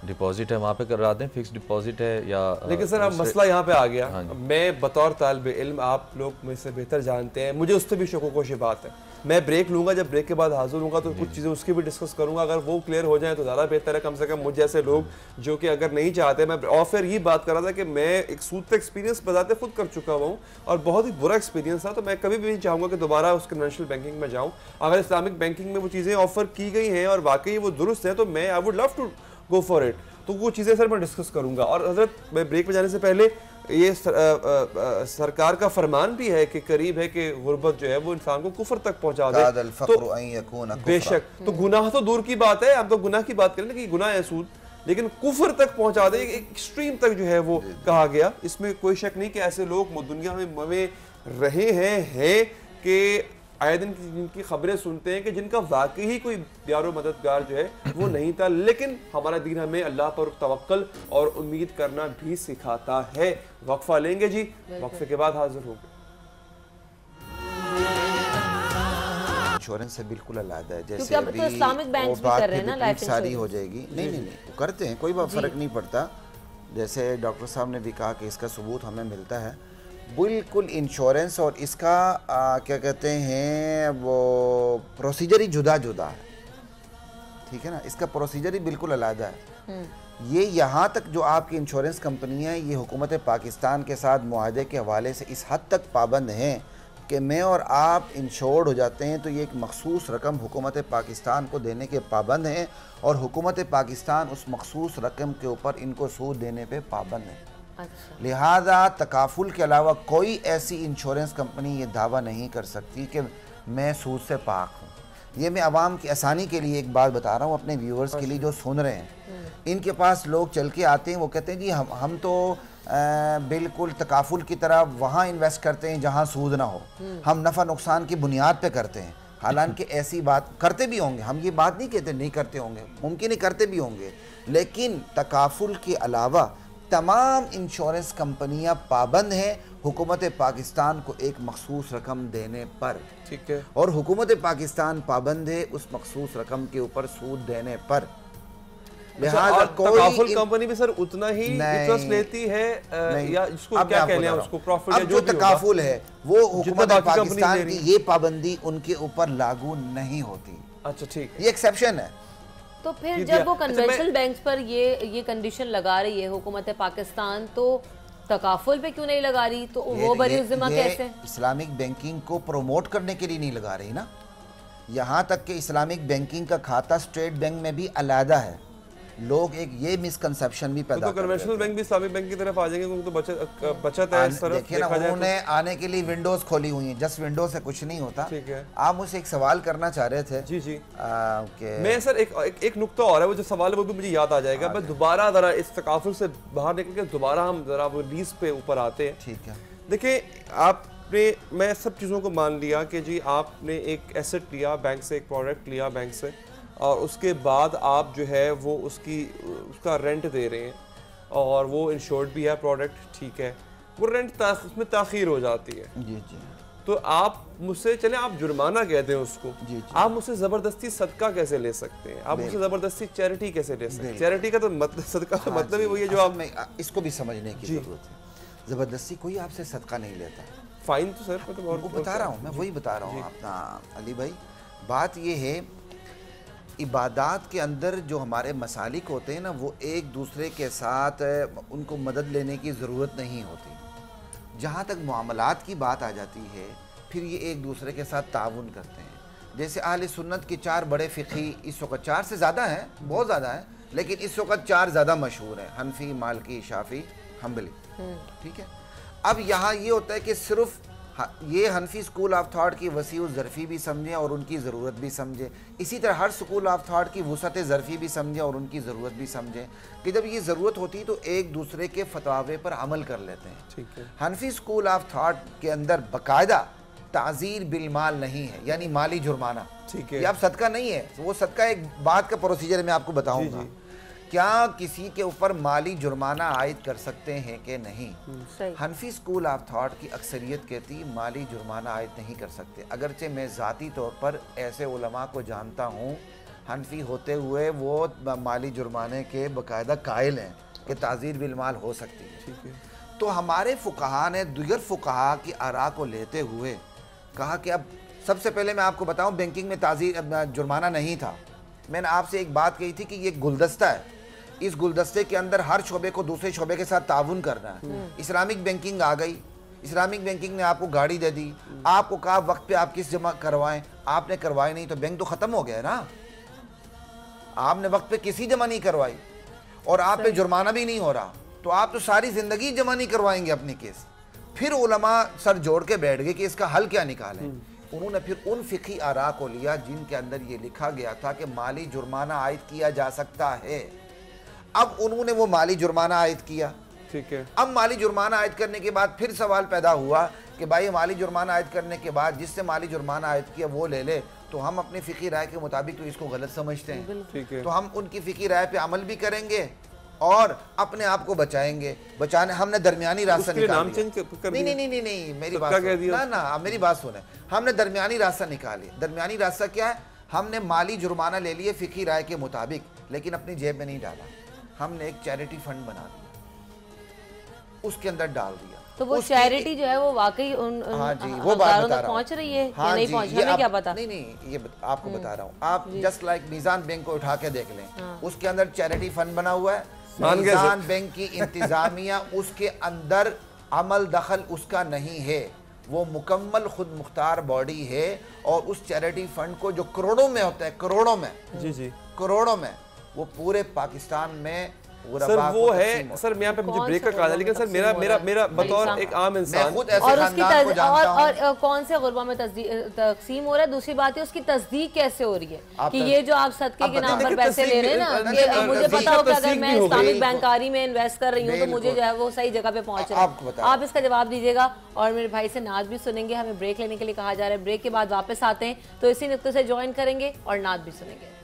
डिपॉजिट है वहाँ पे करवा दें, फिक्स डिपॉजिट है या। लेकिन सर अब मसला यहाँ पे आ गया। हाँ, मैं बतौर तालिब इल्म, आप लोग मुझसे बेहतर जानते हैं, मुझे उससे भी शकों बात है। मैं ब्रेक लूंगा, जब ब्रेक के बाद हाजिर होऊंगा तो कुछ चीज़ें उसकी भी डिस्कस करूंगा। अगर वो क्लियर हो जाए तो ज़्यादा बेहतर है, कम से कम मुझ जैसे लोग जो कि अगर नहीं चाहते। मैं और फिर ये बात कर रहा था कि मैं एक सूद का एक्सपीरियंस बताते खुद कर चुका हूँ और बहुत ही बुरा एक्सपीरियंस था, तो मैं कभी भी नहीं चाहूँगा कि दोबारा उस कन्वेंशनल बैंकिंग में जाऊँ। अगर इस्लामिक बैंकिंग में वो चीज़ें ऑफर की गई हैं और वाकई वो दुरुस्त है तो मैं I would love to go for it. तो वो चीज़ें सर मैं डिस्कस करूँगा। और हजरत मैं ब्रेक में जाने से पहले ये सरकार का फरमान भी है कि करीब है कि गुर्बत जो है वो इंसान को कुफर तक पहुंचा दे। तो बेशक, तो गुनाह तो दूर की बात है, हम तो गुनाह की बात करें कि गुनाह है सूद, लेकिन कुफर तक पहुंचा दे, एक एक्सट्रीम तक जो है वो कहा गया। इसमें कोई शक नहीं कि ऐसे लोग दुनिया में रहे हैं कि आए दिन जिनकी खबरें सुनते हैं कि जिनका वाकई ही कोई यारो मददगार जो है वो नहीं था, लेकिन हमारा दीन हमें अल्लाह पर तवक्कल और उम्मीद करना भी सिखाता है। वक्फा लेंगे जी, वक्फे के बाद हाजिर होंगे। इंश्योरेंस से बिल्कुल अलग है, जैसे अभी तो इस्लामिक बैंक्स भी कर रहे हैं ना लाइफ सारी हो जाएगी। नहीं तो करते हैं, कोई फर्क नहीं पड़ता। जैसे डॉक्टर साहब ने भी कहा कि इसका सबूत हमें मिलता है, बिल्कुल इंश्योरेंस और इसका क्या कहते हैं वो प्रोसीजर ही जुदा है, ठीक है ना, इसका प्रोसीजर ही बिल्कुल अलग है। ये यहाँ तक जो आपकी इंश्योरेंस कंपनी है ये हुकूमत पाकिस्तान के साथ मुआहदे के हवाले से इस हद तक पाबंद हैं कि मैं और आप इंश्योर्ड हो जाते हैं तो ये एक मखसूस रकम हुकूमत पाकिस्तान को देने के पाबंद हैं और हुकूमत पाकिस्तान उस मखसूस रकम के ऊपर इनको सूद देने पे पाबंद है। अच्छा। लिहाजा तकाफुल के अलावा कोई ऐसी इंश्योरेंस कंपनी ये दावा नहीं कर सकती कि मैं सूद से पाक हूँ। ये मैं आवाम की आसानी के लिए एक बात बता रहा हूँ अपने व्यूअर्स के लिए जो सुन रहे हैं। इनके पास लोग चल के आते हैं, वो कहते हैं जी हम तो बिल्कुल तकाफुल की तरह वहाँ इन्वेस्ट करते हैं जहाँ सूद ना हो, हम नफ़ा नुकसान की बुनियाद पे करते हैं। हालांकि ऐसी बात करते भी होंगे, हम ये बात नहीं कहते नहीं करते होंगे, मुमकिन ही करते भी होंगे, लेकिन तकाफुल के अलावा तमाम इंश्योरेंस कंपनियां पाबंद हैं हुकूमत पाकिस्तान को एक मखसूस रकम देने पर। ठीक है। और हुकूमत पाकिस्तान पाबंद है उस मखसूस रकम के ऊपर सूद देने पर। लिहाजा कोई कंपनी भी सर उतना ही इंटरेस्ट लेती है या इसको क्या कहते हैं उसको प्रॉफिट अब जो तकाफुल है वो हुकूमत पाकिस्तान की ये पाबंदी उनके ऊपर लागू नहीं होती। अच्छा ठीक है, ये एक्सेप्शन है। तो फिर जब वो कन्वेंशनल बैंक्स पर ये कंडीशन लगा रही है हुकूमत पाकिस्तान, तो तकाफुल पे क्यों नहीं लगा रही? तो वो बरी ज़िम्मा कैसे? इस्लामिक बैंकिंग को प्रमोट करने के लिए नहीं लगा रही ना। यहाँ तक कि इस्लामिक बैंकिंग का खाता स्टेट बैंक में भी अलहदा है। लोग एक ये मिसकंसेप्शन भी पैदा तो कन्वेंशनल बैंक भी इस्लामिक बैंक की तरफ आ जाएंगे क्योंकि तो बचत है इस तरफ। देखिए ना, उन्होंने आने के लिए विंडोज खोली हुई हैं, जस्ट विंडोज से कुछ नहीं होता। ठीक है। आप मुझसे एक सवाल करना चाह रहे थे। जी मैं सर एक नुक्ता और है, वो जो सवाल है वो भी मुझे याद आ जाएगा। मैं दोबारा जरा इस तकाफुल से बाहर निकल के दोबारा हम जरा वो लीज पे ऊपर आते हैं। ठीक है। देखिए आपने, मैं सब चीज़ों को मान लिया कि जी आपने एक एसेट लिया बैंक से, एक प्रोडक्ट लिया बैंक से, और उसके बाद आप जो है वो उसका रेंट दे रहे हैं और वो इंश्योर्ड भी है प्रोडक्ट, ठीक है, वो रेंट उसमें ताख़ीर हो जाती है। जी जी। तो आप मुझसे, चले आप जुर्माना कहते हैं उसको, जी। आप मुझसे ज़बरदस्ती सदका कैसे ले सकते हैं? आप मुझसे ज़बरदस्ती चैरिटी कैसे ले सकते हैं? चैरिटी का तो मतलब, सदका का मतलब ही वही है जो आप में, इसको भी समझने की ज़रूरत है। ज़बरदस्ती कोई आपसे सदका नहीं लेता। फाइन तो सर मैं तो बहुत बता रहा हूँ, मैं वही बता रहा हूँ अपना अली भाई। बात ये है, इबादात के अंदर जो हमारे मसालिक होते हैं ना, वो एक दूसरे के साथ उनको मदद लेने की ज़रूरत नहीं होती। जहाँ तक मामलात की बात आ जाती है, फिर ये एक दूसरे के साथ ताउन करते हैं। जैसे अहले सुन्नत के 4 बड़े फ़िक़ी इस वक्त, 4 से ज़्यादा हैं, बहुत ज़्यादा हैं, लेकिन इस वक्त 4 ज़्यादा मशहूर हैं, हनफी, मालिकी, शाफ़ी, हम्बली। ठीक है। अब यहाँ ये होता है कि सिर्फ ये हनफी स्कूल ऑफ थॉट की वसी ज़रफ़ी भी समझें और उनकी ज़रूरत भी समझें, इसी तरह हर स्कूल ऑफ थॉट की वसअत ज़रफ़ी भी समझें और उनकी ज़रूरत भी समझें कि जब ये ज़रूरत होती है तो एक दूसरे के फतवावे पर अमल कर लेते हैं। ठीक है। हनफी स्कूल ऑफ थॉट के अंदर बाकायदा ताज़ीर बिलमाल नहीं है, यानी माली जुर्माना। ठीक है। ये अब सदका नहीं है, वो सदका एक बात का प्रोसीजर मैं आपको बताऊँगा। क्या किसी के ऊपर माली जुर्माना आयद कर सकते हैं कि नहीं? हनफी स्कूल ऑफ थॉट की अक्सरियत कहती माली जुर्माना आयद नहीं कर सकते। अगरचे मैं ज़ाती तौर पर ऐसे उलमा को जानता हूँ हनफी होते हुए वो माली जुर्माने के बाकायदा कायल हैं कि ताज़ीर बिलमाल हो सकती है। ठीक है। तो हमारे फ़ुक़हा ने दीगर फ़ुक़हा की आरा को लेते हुए कहा कि अब सबसे पहले मैं आपको बताऊँ, बैंकिंग में ताज़ीर जुर्माना नहीं था। मैंने आपसे एक बात कही थी कि ये गुलदस्ता है, इस गुलदस्ते के अंदर हर शोबे को दूसरे शोबे के साथ ताउन करना है। इस्लामिक बैंकिंग आ गई, इस्लामिक बैंकिंग ने आपको गाड़ी दे दी, आपको कहा वक्त पे आप किस जमा करवाएं, आपने करवाई नहीं तो बैंक तो ख़त्म हो गया ना। आपने वक्त पे किसी जमा नहीं करवाई और आप पे जुर्माना भी नहीं हो रहा, तो आप तो सारी ज़िंदगी जमा नहीं करवाएंगे अपनी केस। फिर उलमा सर जोड़ के बैठ गए कि इसका हल क्या निकालें। उन्होंने फिर उन फ़िक़ी आरा को लिया जिनके अंदर ये लिखा गया था कि माली जुर्माना आयद किया जा सकता है। अब उन्होंने वो माली जुर्माना आयद किया। ठीक है। अब माली जुर्माना आयद करने के बाद फिर सवाल पैदा हुआ कि भाई माली जुर्माना आयद करने के बाद जिससे माली जुर्माना आयद किया वो ले ले, तो हम अपनी फ़िक़ी राय के मुताबिक तो इसको गलत समझते हैं। ठीक है। तो हम उनकी फ़िक़ी राय पे अमल भी करेंगे और अपने आप को बचाएंगे। बचाने हमने दरमियानी रास्ता निकाला। नहीं, मेरी बात ना, मेरी बात सुने। हमने दरमियानी रास्ता निकाले। दरमियानी रास्ता क्या है? हमने माली जुर्माना ले लिए फ़िक़ी राय के मुताबिक, लेकिन अपनी जेब में नहीं डाला। हमने एक चैरिटी फंड बना दिया, उसके अंदर डाल दिया। तो वो चैरिटी जो है वो वाकई उन हाँ जी, वो बात बता रहा हूँ, पहुंच रही है हाँ या नहीं पहुंच रही, हमें क्या पता? नहीं, ये आपको बता रहा हूँ। आप जस्ट लाइक मीज़ान बैंक को उठा के देख लें, उसके अंदर चैरिटी फंड बना हुआ है, फैजान बैंक की इंतजामिया उसके अंदर अमल दखल उसका नहीं है, वो मुकम्मल खुद मुख्तार बॉडी है। और उस चैरिटी फंड को जो करोड़ों में होता है, करोड़ों में, जी करोड़ों में, वो पूरे पाकिस्तान में सर वो है। सर मैं यहाँ पे मुझे ब्रेक का कहा, लेकिन सर मेरा बतौर एक आम इंसान और उसकी और कौन से गुरबा में तकसीम हो रहा है। दूसरी बात है उसकी तस्दीक कैसे हो रही है कि ये जो आप सदके के नाम पर पैसे ले रहे हैं ना, ये मुझे पता हो कि अगर मैं इस्लामिक बैंकारी में इन्वेस्ट कर रही हूँ तो मुझे जो है वो सही जगह पे पहुंच रहा है। आप इसका जवाब दीजिएगा और मेरे भाई से नात भी सुनेंगे। हमें ब्रेक लेने के लिए कहा जा रहा है, ब्रेक के बाद वापस आते हैं तो इसी नुक्ते से ज्वाइन करेंगे और नात भी सुनेंगे।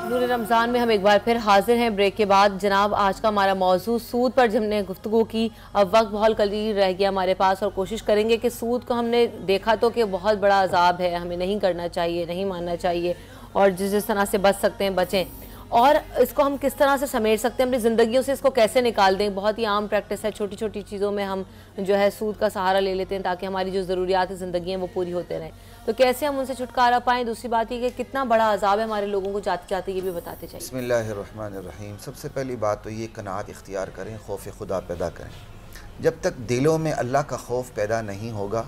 नूर रमज़ान में हम एक बार फिर हाजिर हैं ब्रेक के बाद। जनाब आज का हमारा मौजू सूद पर हमने गुफ्तगू की। अब वक्त बहुत कलील रह गया हमारे पास और कोशिश करेंगे कि सूद को हमने देखा तो कि बहुत बड़ा अजाब है, हमें नहीं करना चाहिए, नहीं मानना चाहिए और जिस तरह से बच सकते हैं बचें। और इसको हम किस तरह से समेट सकते हैं अपनी ज़िंदगियों से, इसको कैसे निकाल दें। बहुत ही आम प्रैक्टिस है, छोटी छोटी चीज़ों में हम जो है सूद का सहारा ले लेते हैं ताकि हमारी जो ज़रूरियात ज़िंदगी हैं वो पूरी होते रहें। तो कैसे हम उनसे छुटकारा पाएँ। दूसरी बात ये कि कितना बड़ा अजाब है हमारे लोगों को जाते जाते, ये भी बताते चाहिए। बिस्मिल्लाहिर्रहमानिर्रहीम। सबसे पहली बात तो ये कनाअत इख्तियार करें, खौफ खुदा पैदा करें। जब तक दिलों में अल्लाह का खौफ पैदा नहीं होगा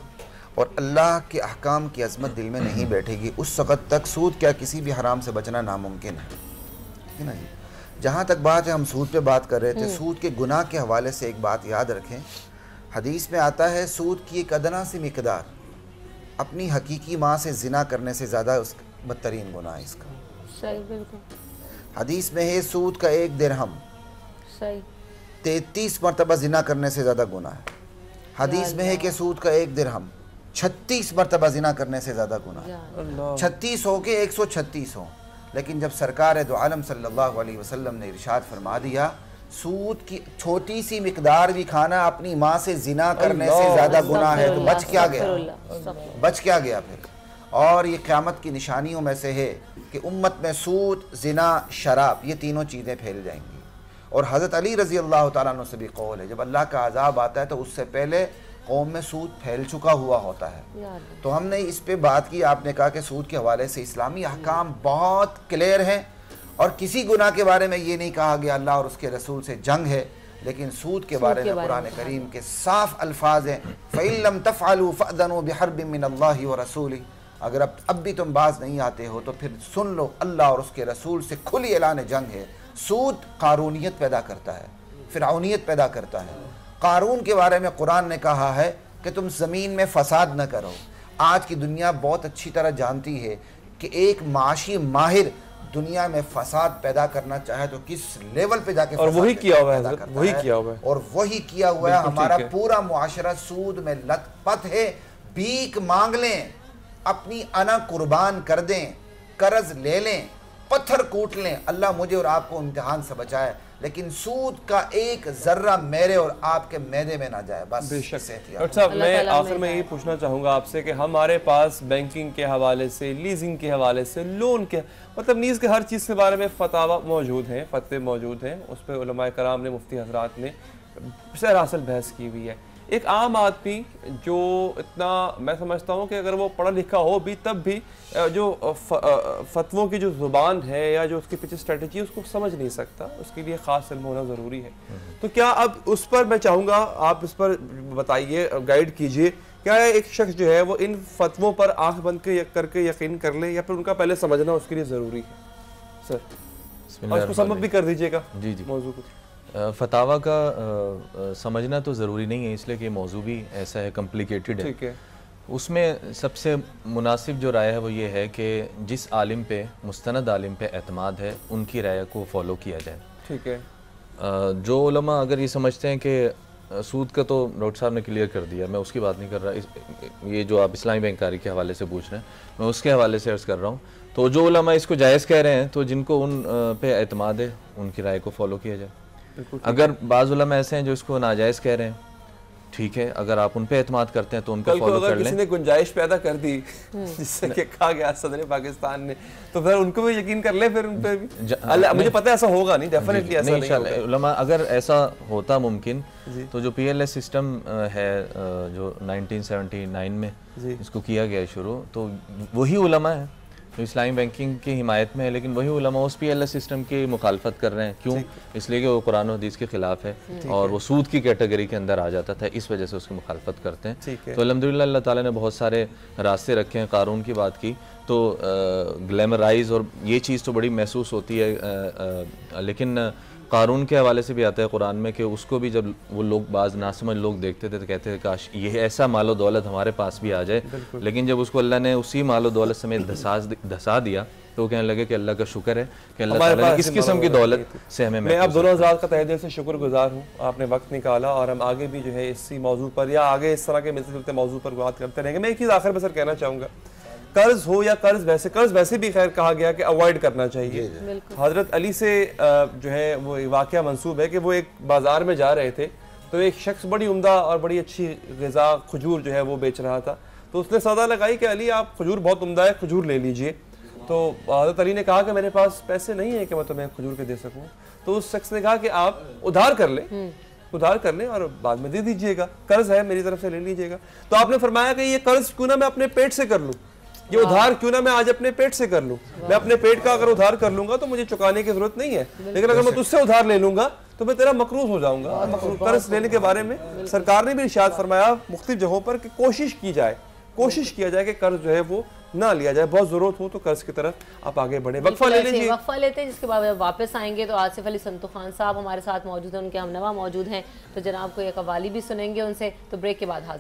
और अल्लाह के अहकाम की अज़मत दिल में नहीं बैठेगी, उस वक़्त तक सूद क्या किसी भी हराम से बचना नामुमकिन है ना जी। जहाँ तक बात है, हम सूद पे बात कर रहे थे, सूद के गुनाह के हवाले से एक बात याद रखें। हदीस में आता है सूद की एक अदना सी मिकदार अपनी हकीकी माँ से जिना करने से ज़्यादा बदतरीन गुनाह है इसका। सही, बिल्कुल। हदीस में है सूद का एक दिरहम 33 मरतबा जिना करने से ज़्यादा गुनाह है। हदीस में है कि सूद का एक दिरहम 36 मरतबा जिना करने से ज़्यादा गुनाह है। 36 हो के 136 हो। लेकिन जब सरकार दो आलम सल्लल्लाहु अलैहि वसल्लम ने इरशाद फरमा दिया सूद की छोटी सी मिकदार भी खाना अपनी माँ से जिना करने से ज़्यादा गुनाह है, तो बच क्या गया फिर। और ये क़यामत की निशानियों में से है कि उम्मत में सूद, जिना, शराब, ये तीनों चीज़ें फैल जाएंगी। और हज़रत अली रज़ी अल्लाह तआला अन्हु से भी कौल है, जब अल्लाह का अज़ाब आता है तो उससे पहले कौम में सूद फैल चुका हुआ होता है। तो हमने इस पे बात की, आपने कहा कि सूद के हवाले से इस्लामी अहकाम बहुत क्लियर हैं और किसी गुनाह के बारे में ये नहीं कहा गया अल्लाह और उसके रसूल से जंग है। लेकिन सूद के बारे में कुरान करीम के साफ अल्फाज हैं, फ़इल्लम तफ़अलू फ़अज़नु बिहर्बिन मिनल्लाहि व रसूलिही। अगर अब भी तुम बाज नहीं आते हो तो फिर सुन लो, अल्लाह और उसके रसूल से खुली ऐलान जंग है। सूद कारूनियत पैदा करता है, फ़िरऔनियत पैदा करता है। कारून के बारे में कुरान ने कहा है कि तुम ज़मीन में फसाद न करो। आज की दुनिया बहुत अच्छी तरह जानती है कि एक माशी माहिर दुनिया में फसाद पैदा करना चाहे तो किस लेवल पे जाके, और वही किया हुआ है, वही किया हुआ है। हमारा पूरा मुआशरा सूद में लथपथ है। भीख मांग लें, अपनी अना कुर्बान कर दें, कर्ज ले लें, पत्थर कूट लें, अल्लाह मुझे और आपको इम्तिहान से बचाए, लेकिन सूद का एक जर्रा मेरे और आपके मैदे में ना जाए। बस डॉक्टर साहब, मैं आखिर में ये पूछना चाहूँगा आपसे कि हमारे पास बैंकिंग के हवाले से, लीजिंग के हवाले से, लोन के मतलब नीज़ के हर चीज़ के बारे में फतावा मौजूद हैं, फतवे मौजूद हैं। उस पर उलमाए कराम ने, मुफ्ती हजरात ने सरासल बहस की हुई है। एक आम आदमी जो इतना, मैं समझता हूँ कि अगर वो पढ़ा लिखा हो भी तब भी जो फतवों की जो ज़ुबान है या जो उसके पीछे स्ट्रेटजी है उसको समझ नहीं सकता, उसके लिए ख़ास इल्म होना ज़रूरी है। तो क्या अब उस पर मैं चाहूँगा आप इस पर बताइए, गाइड कीजिए, क्या एक शख्स जो है वो इन फतवों पर आँख बंद करके यकीन कर ले या फिर उनका पहले समझना उसके लिए ज़रूरी है? सर और उसको समझ भी कर दीजिएगा जी जी मौजू को। फतावा का समझना तो ज़रूरी नहीं है, इसलिए कि मौजू भी ऐसा है, कॉम्प्लिकेटेड है। ठीक है। उसमें सबसे मुनासिब जो राय है वो ये है कि जिस आलिम पे, मुस्तनद आलिम पे एतमाद है, उनकी राय को फॉलो किया जाए। ठीक है। जो उलमा अगर ये समझते हैं कि सूद का तो डॉक्टर साहब ने क्लियर कर दिया, मैं उसकी बात नहीं कर रहा, ये जो आप इस्लामी बैंकारी के हवाले से पूछ रहे हैं मैं उसके हवाले से अर्ज़ कर रहा हूँ। तो जो उलमा इसको जायज़ कह रहे हैं तो जिनको उन पे एतमाद है उनकी राय को फॉलो किया जाए। अगर बाज़ उलमा ऐसे हैं जो इसको नाजायज़ कह रहे हैं ठीक है, अगर आप उन पे एतमाद करते हैं तो उनको कल को फॉलो अगर कर लें। किसी ने गुंजाइश पैदा कर दी जिससे कि कहा गया सदर पाकिस्तान ने, तो फिर उनको भी यकीन कर ले, फिर उन पे भी मुझे पता है ऐसा होगा नहीं, डेफिनेटली ऐसा नहीं होगा। उलमा अगर ऐसा होता मुमकिन तो जो PLS सिस्टम है जो 1979 में इसको किया गया शुरू, तो वही उलमा है तो इस्लामी बैंकिंग की हिमायत में है, लेकिन वही उलमा उस PLS सिस्टम की मुखालफत कर रहे हैं। क्यों? इसलिए कि वो कुरान और हदीस के खिलाफ है और वो सूद की कैटेगरी के अंदर आ जाता था, इस वजह से उसकी मुखालफत करते हैं। तो अल्हम्दुलिल्लाह अल्लाह ताला ने बहुत सारे रास्ते रखे हैं। कानून की बात की तो ग्लैमराइज और ये चीज़ तो बड़ी महसूस होती है, लेकिन कानून के हवाले से भी आता है कुरान में कि उसको भी जब वो लोग बाज नासमझ लोग देखते थे तो कहते थे काश ये ऐसा मालो दौलत हमारे पास भी आ जाए, लेकिन जब उसको अल्लाह ने उसी मालो दौलत समेत धसा दिया तो वो कहने लगे कि अल्लाह का शुक्र है कि अल्लाह ताला ने किस किस्म की दौलत से हमें। मैं आप दोनों हज़रात का तहे दिल से शुक्रगुजार हूँ, आपने वक्त निकाला और हम आगे भी जो है इसी मौजू पर या आगे इस तरह के मिलते जुलते मौजू पर बात करते रहेंगे। मैं एक चीज़ आखिर में सर कहना चाहूँगा, कर्ज हो या कर्ज वैसे भी खैर कहा गया कि अवॉइड करना चाहिए। हजरत अली से जो है वो वाक़या मंसूब है कि वो एक बाज़ार में जा रहे थे तो एक शख्स बड़ी उम्दा और बड़ी अच्छी ग़िज़ा खजूर जो है वो बेच रहा था, तो उसने सौदा लगाई कि अली आप खजूर बहुत उम्दा है, खजूर ले लीजिए। तो हजरत अली ने कहा कि मेरे पास पैसे नहीं है कि मैं तुम्हें खजूर के दे सकूँ। तो उस शख्स ने कहा कि आप उधार कर लें और बाद में दे दीजिएगा, कर्ज है मेरी तरफ से ले लीजिएगा। तो आपने फरमाया कि ये कर्ज क्यों ना मैं अपने पेट से कर लूँ, ये उधार क्यों ना मैं आज अपने पेट से कर लूं। मैं अपने पेट का अगर उधार कर लूंगा तो मुझे चुकाने की जरूरत नहीं है, लेकिन अगर मैं तुझसे उधार ले लूंगा तो मैं तेरा मकरूज हो जाऊंगा। और कर्ज लेने के बारे में सरकार ने भी इरशाद फरमाया मुख्तलिफ जगहों पर कि कोशिश किया जाए कि कर्ज जो है वो ना लिया जाए, बहुत जरूरत हो तो कर्ज की तरफ आप आगे बढ़े। वक्फा ले लीजिए, वक्फा लेते हैं, जिसके बाद वापस आएंगे तो आसिफ अली संतू खान साहब हमारे साथ मौजूद हैं, उनके हमनवा मौजूद हैं, तो जनाब को एक कव्वाली भी सुनेंगे उनसे। तो ब्रेक के बाद हाजिर।